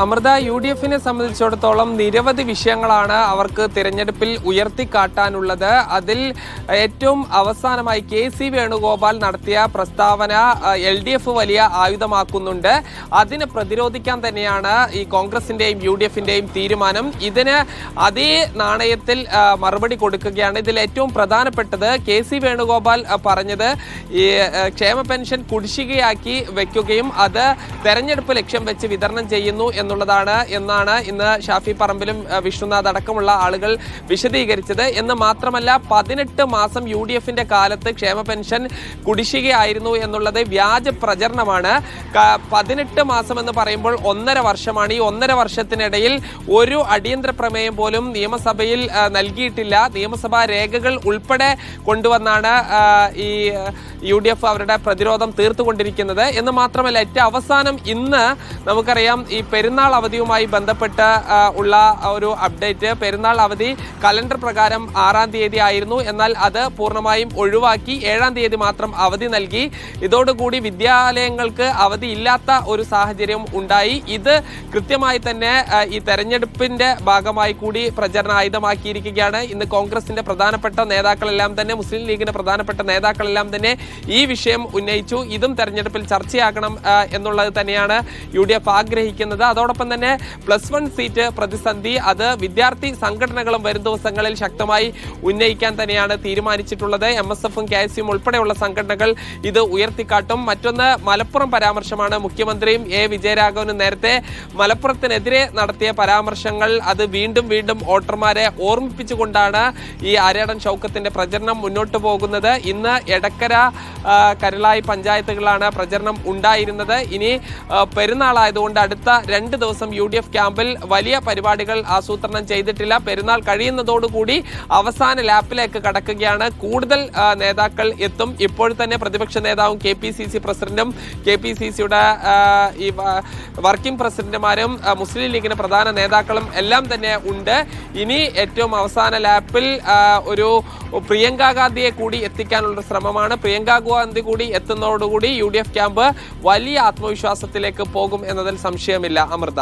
അമൃത, UDF-നെ സംബന്ധിച്ചിടത്തോളം നിരവധി വിഷയങ്ങളാണ് അവർക്ക് തിരഞ്ഞെടുപ്പിൽ ഉയർത്തിക്കാട്ടാനുള്ളത്. അതിൽ ഏറ്റവും അവസാനമായി KC വേണുഗോപാൽ നടത്തിയ പ്രസ്താവന LDF വലിയ ആയുധമാക്കുന്നുണ്ട്. അതിനെ പ്രതിരോധിക്കാൻ തന്നെയാണ് ഈ കോൺഗ്രസിന്റെയും UDF-ന്റെയും തീരുമാനം. ഇതിന് അതേ നാണയത്തിൽ മറുപടി കൊടുക്കുകയാണ്. ഇതിൽ ഏറ്റവും പ്രധാനപ്പെട്ടത് KC വേണുഗോപാൽ പറഞ്ഞത് ഈ ക്ഷേമ പെൻഷൻ കുടിശ്ശികയാക്കി വെക്കുകയും അത് തെരഞ്ഞെടുപ്പ് ലക്ഷ്യം വെച്ച് വിതരണം ചെയ്യുന്നു എന്നാണ് ഇന്ന് ഷാഫി പറമ്പിലും വിഷ്ണുനാഥ് അടക്കമുള്ള ആളുകൾ വിശദീകരിച്ചത്. എന്ന് മാത്രമല്ല, 18 മാസം UDF-ന്റെ കാലത്ത് ക്ഷേമ പെൻഷൻ കുടിശ്ശികയായിരുന്നു എന്നുള്ളത് വ്യാജ പ്രചരണമാണ്. 18 മാസം എന്ന് പറയുമ്പോൾ 1.5 വർഷമാണ്. ഈ 1.5 വർഷത്തിനിടയിൽ ഒരു അടിയന്തര പ്രമേയം പോലും നിയമസഭയിൽ നൽകിയിട്ടില്ല. നിയമസഭാ രേഖകൾ ഉൾപ്പെടെ കൊണ്ടുവന്നാണ് ഈ UDF അവരുടെ പ്രതിരോധം തീർത്തുകൊണ്ടിരിക്കുന്നത്. എന്ന് മാത്രമല്ല, ഏറ്റവും അവസാനം ഇന്ന് നമുക്കറിയാം ഈ പെരുന്നാൾ അവധിയുമായി ബന്ധപ്പെട്ട് ഉള്ള ഒരു അപ്ഡേറ്റ്. പെരുന്നാൾ അവധി കലണ്ടർ പ്രകാരം 6-ാം തീയതി ആയിരുന്നു. എന്നാൽ അത് പൂർണ്ണമായും ഒഴിവാക്കി 7-ാം തീയതി മാത്രം അവധി നൽകി. ഇതോടുകൂടി വിദ്യാലയങ്ങൾക്ക് അവധി ഇല്ലാത്ത ഒരു സാഹചര്യം ഉണ്ടായി. ഇത് കൃത്യമായി തന്നെ ഈ തെരഞ്ഞെടുപ്പിന്റെ ഭാഗമായി കൂടി പ്രചരണ ആയുധമാക്കിയിരിക്കുകയാണ്. ഇന്ന് കോൺഗ്രസിന്റെ പ്രധാനപ്പെട്ട നേതാക്കളെല്ലാം തന്നെ, മുസ്ലിം ലീഗിന്റെ പ്രധാനപ്പെട്ട നേതാക്കളെല്ലാം തന്നെ ഈ വിഷയം ഉന്നയിച്ചു. ഇതും തെരഞ്ഞെടുപ്പിൽ ചർച്ചയാകണം എന്നുള്ളത് തന്നെയാണ് UDF ആഗ്രഹിക്കുന്നത്. അതോടൊപ്പം തന്നെ +1 സീറ്റ് പ്രതിസന്ധി അത് വിദ്യാർത്ഥി സംഘടനകളും വരും ദിവസങ്ങളിൽ ശക്തമായി ഉന്നയിക്കാൻ തന്നെയാണ് തീരുമാനിച്ചിട്ടുള്ളത്. MSF-ഉം KSU-ം ഉൾപ്പെടെയുള്ള സംഘടനകൾ ഇത് ഉയർത്തിക്കാട്ടും. മറ്റൊന്ന് മലപ്പുറം പരാമർശമാണ്. മുഖ്യമന്ത്രിയും വിജയരാഘവനും നേരത്തെ മലപ്പുറത്തിനെതിരെ നടത്തിയ പരാമർശങ്ങൾ അത് വീണ്ടും വോട്ടർമാരെ ഓർമ്മിപ്പിച്ചുകൊണ്ടാണ് ഈ ആര്യാടൻ ഷൗക്കത്തിന്റെ പ്രചരണം മുന്നോട്ട് പോകുന്നത്. ഇന്ന് എടക്കര, കരളായി പഞ്ചായത്തുകളാണ് പ്രചരണം ഉണ്ടായിരുന്നത്. ഇനി പെരുന്നാളായതുകൊണ്ട് അടുത്ത 2 ദിവസം UDF ക്യാമ്പിൽ വലിയ പരിപാടികൾ ആസൂത്രണം ചെയ്തിട്ടില്ല. പെരുന്നാൾ കഴിയുന്നതോടുകൂടി അവസാന ലാപ്പിലേക്ക് കടക്കുകയാണ്. കൂടുതൽ നേതാക്കൾ എത്തും. ഇപ്പോൾ തന്നെ പ്രതിപക്ഷ നേതാവും KPCC പ്രസിഡന്റും KPCC-യുടെ ഈ വർക്കിംഗ് പ്രസിഡന്റുമാരും മുസ്ലിം ലീഗിന്റെ പ്രധാന നേതാക്കളും എല്ലാം തന്നെ ഉണ്ട്. ഇനി ഏറ്റവും അവസാന ലാപ്പിൽ ഒരു പ്രിയങ്ക ഗാന്ധിയെ കൂടി എത്തിക്കാനുള്ള ശ്രമമാണ്. പ്രിയങ്ക ഗാന്ധി കൂടി എത്തുന്നതോടുകൂടി UDF ക്യാമ്പ് വലിയ ആത്മവിശ്വാസത്തിലേക്ക് പോകും എന്നതിൽ സംശയമില്ല. അമൃത.